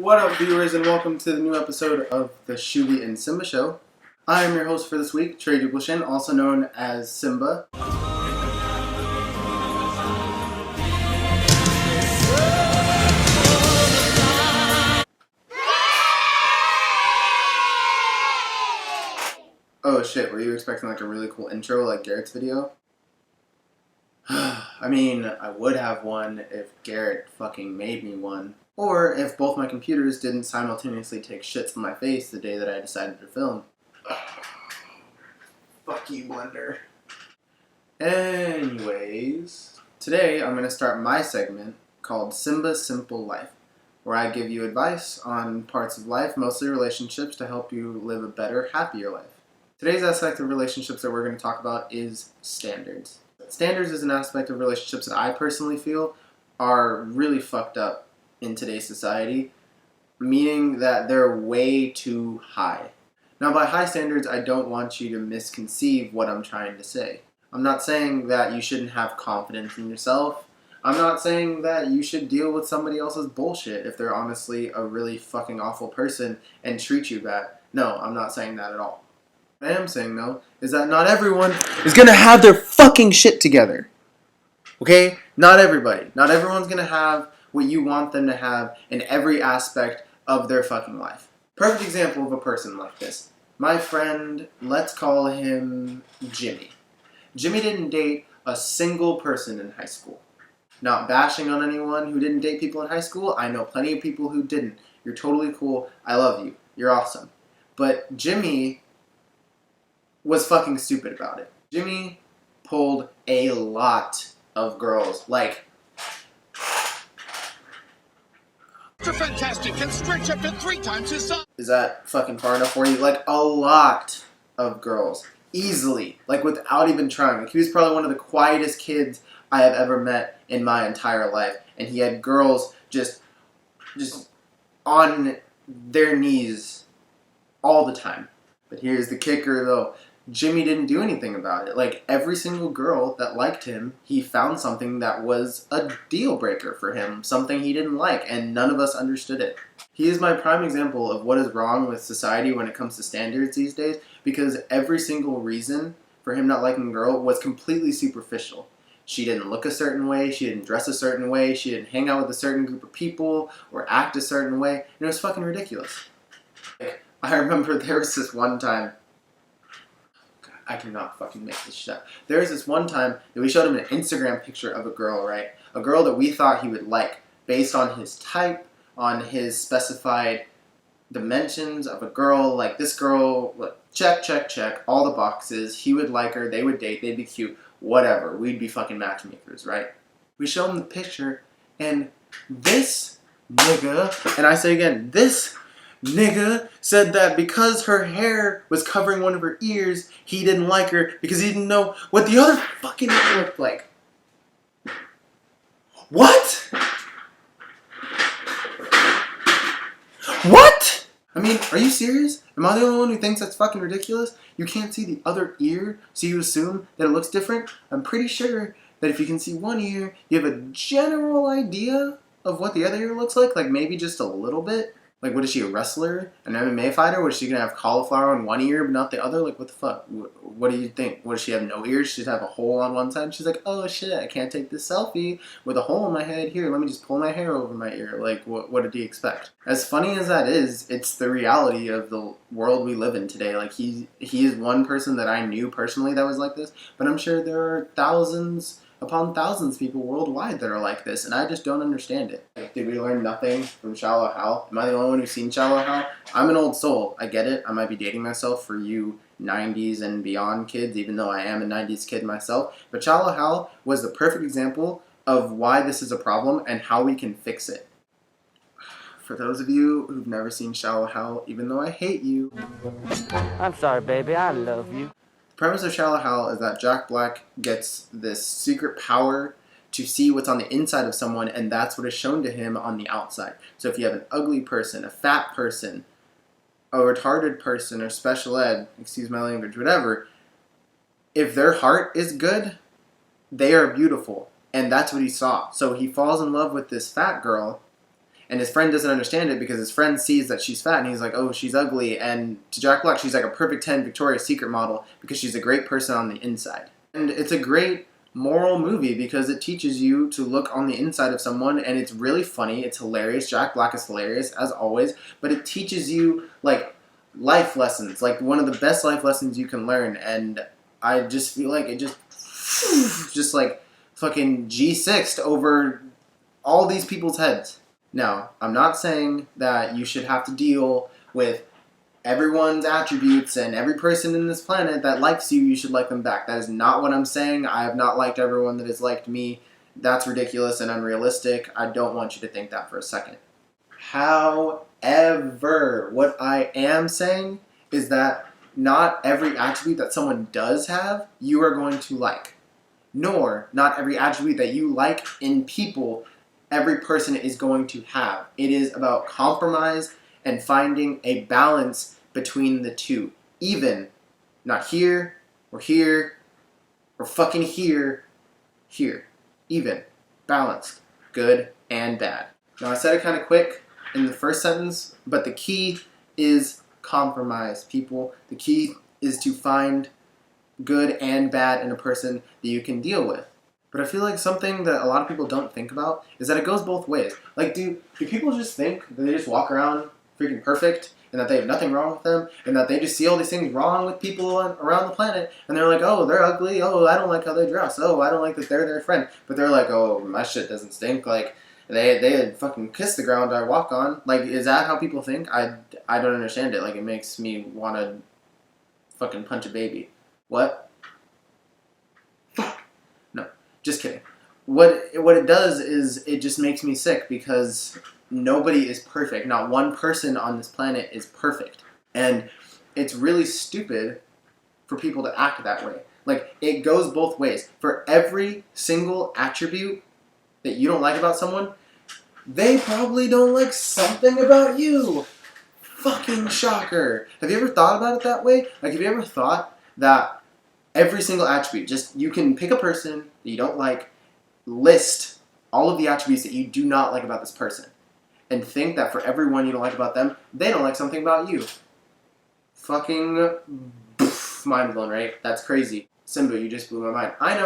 What up, viewers, and welcome to the new episode of the Shoobie and Simba show. I am your host for this week, Trey Dublishin, also known as Simba. Oh shit, were you expecting like a really cool intro like Garrett's video? I mean, I would have one if Garrett fucking made me one. Or if both my computers didn't simultaneously take shits in my face the day that I decided to film. Fuck you, Blender. Anyways, today I'm going to start my segment called Simba's Simple Life, where I give you advice on parts of life, mostly relationships, to help you live a better, happier life. Today's aspect of relationships that we're going to talk about is standards. Standards is an aspect of relationships that I personally feel are really fucked up in today's society, meaning that they're way too high. Now, by high standards, I don't want you to misconceive what I'm trying to say. I'm not saying that you shouldn't have confidence in yourself. I'm not saying that you should deal with somebody else's bullshit if they're honestly a really fucking awful person and treat you bad. No, I'm not saying that at all. What I am saying, though, is that not everyone is going to have their fucking shit together. Okay? Not everybody. Not everyone's going to have what you want them to have in every aspect of their fucking life. Perfect example of a person like this. My friend, let's call him Jimmy. Jimmy didn't date a single person in high school. Not bashing on anyone who didn't date people in high school. I know plenty of people who didn't. You're totally cool. I love you. You're awesome. But Jimmy was fucking stupid about it. Jimmy pulled a lot of girls. Like, You're fantastic. Can stretch up to 3 times his size. is that fucking far enough for you? Like, a lot of girls. Easily. Like, without even trying. Like, he was probably one of the quietest kids I have ever met in my entire life. And he had girls just on their knees all the time. But here's the kicker, though. Jimmy didn't do anything about it. Like, every single girl that liked him, he found something that was a deal breaker for him, something he didn't like, and none of us understood it. He is my prime example of what is wrong with society when it comes to standards these days, because every single reason for him not liking a girl was completely superficial. She didn't look a certain way, she didn't dress a certain way, she didn't hang out with a certain group of people, or act a certain way, and it was fucking ridiculous. Like, I remember there was this one time, I cannot fucking make this shit up. There was this one time that we showed him an Instagram picture of a girl, right? A girl that we thought he would like, based on his type, on his specified dimensions of a girl. Like, this girl, like, check, all the boxes. He would like her, they would date, they'd be cute, whatever. We'd be fucking matchmakers, right? We show him the picture, and this nigga, and I say again, this nigga said that because her hair was covering one of her ears, he didn't like her because he didn't know what the other fucking ear looked like. What? What? I mean, are you serious? Am I the only one who thinks that's fucking ridiculous? You can't see the other ear, so you assume that it looks different? I'm pretty sure that if you can see one ear, you have a general idea of what the other ear looks like maybe just a little bit. Like, what is she, a wrestler? An MMA fighter? Was she going to have cauliflower on one ear but not the other? Like, what the fuck? What do you think? What, does she have no ears? She just have a hole on one side? She's like, oh shit, I can't take this selfie with a hole in my head. Here, let me just pull my hair over my ear. Like, what did he expect? As funny as that is, it's the reality of the world we live in today. Like, he is one person that I knew personally that was like this, but I'm sure there are thousands upon thousands of people worldwide that are like this, and I just don't understand it. Like, did we learn nothing from Shallow Hal? Am I the only one who's seen Shallow Hal? I'm an old soul. I get it. I might be dating myself for you 90s and beyond kids, even though I am a 90s kid myself. But Shallow Hal was the perfect example of why this is a problem and how we can fix it. For those of you who've never seen Shallow Hal, even though I hate you, I'm sorry, baby. I love you. the premise of Shallow Hal is that Jack Black gets this secret power to see what's on the inside of someone, and that's what is shown to him on the outside. So if you have an ugly person, a fat person, a retarded person, or special ed, excuse my language, whatever, if their heart is good, they are beautiful. And that's what he saw. So he falls in love with this fat girl, And his friend doesn't understand it because his friend sees that she's fat and he's like, oh, she's ugly. And to Jack Black, she's like a perfect 10 Victoria's Secret model because she's a great person on the inside. And it's a great moral movie because it teaches you to look on the inside of someone, and it's really funny. It's hilarious. Jack Black is hilarious, as always. But it teaches you, like, life lessons. Like, one of the best life lessons you can learn. And I just feel like it just like, fucking G6'd over all these people's heads. Now, I'm not saying that you should have to deal with everyone's attributes and every person in this planet that likes you, you should like them back. That is not what I'm saying. I have not liked everyone that has liked me. That's ridiculous and unrealistic. I don't want you to think that for a second. However, what I am saying is that not every attribute that someone does have, you are going to like. Nor, not every attribute that you like in people, every person is going to have. It is about compromise and finding a balance between the two. Even, not here, or fucking here. Even, balanced, good and bad. Now I said it kind of quick in the first sentence, but the key is compromise, people. The key is to find good and bad in a person that you can deal with. But I feel like something that a lot of people don't think about is that it goes both ways. Like, do people just think that they just walk around freaking perfect and that they have nothing wrong with them and that they just see all these things wrong with people around the planet and they're like, oh, they're ugly, oh, I don't like how they dress, oh, I don't like that they're their friend. But they're like, oh, my shit doesn't stink, like, they fucking kiss the ground I walk on. Like, is that how people think? I don't understand it. Like, it makes me want to fucking punch a baby. What? Fuck. No, just kidding. What it does is it just makes me sick because nobody is perfect. Not one person on this planet is perfect. And it's really stupid for people to act that way. Like, it goes both ways. For every single attribute that you don't like about someone, they probably don't like something about you. Fucking shocker. Have you ever thought about it that way? Like, have you ever thought that every single attribute, just, you can pick a person that you don't like, list all of the attributes that you do not like about this person, and think that for every one you don't like about them, they don't like something about you. Fucking mind blown, right? That's crazy. Simba, you just blew my mind. I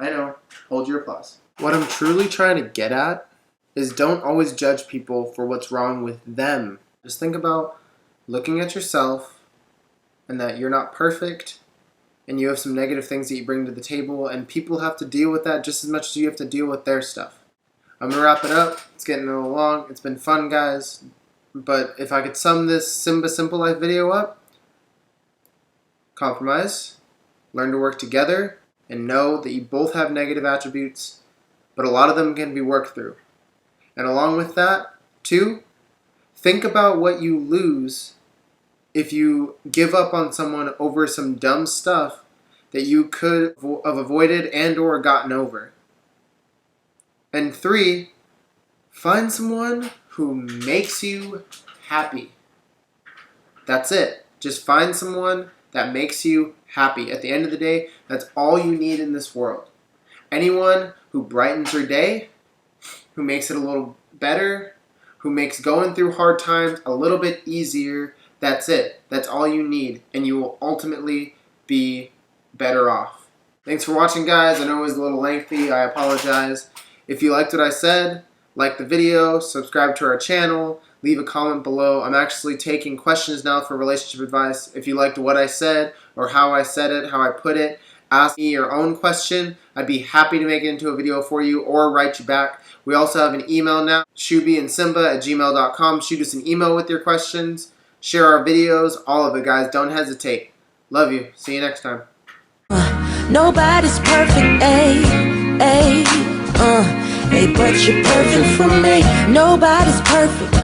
know. Hold your applause. What I'm truly trying to get at is don't always judge people for what's wrong with them. Just think about looking at yourself and that you're not perfect and you have some negative things that you bring to the table, and people have to deal with that just as much as you have to deal with their stuff. I'm going to wrap it up. It's getting a little long. It's been fun, guys. But if I could sum this Simba Simple Life video up, compromise, learn to work together, and know that you both have negative attributes, but a lot of them can be worked through. And along with that, too, think about what you lose if you give up on someone over some dumb stuff that you could have avoided and or gotten over. And 3, find someone who makes you happy. That's it. Just find someone that makes you happy. At the end of the day, that's all you need in this world. Anyone who brightens your day, who makes it a little better, who makes going through hard times a little bit easier, that's it. That's all you need, and you will ultimately be better off. Thanks for watching, guys. I know it was a little lengthy. I apologize. If you liked what I said, like the video, subscribe to our channel, leave a comment below. I'm actually taking questions now for relationship advice. If you liked what I said or how I said it, how I put it, ask me your own question. I'd be happy to make it into a video for you or write you back. We also have an email now, shoobieandsimba@gmail.com. Shoot us an email with your questions. Share our videos, all of it, guys. Don't hesitate. Love you. See you next time. Nobody's perfect, but you're perfect for me. Nobody's perfect.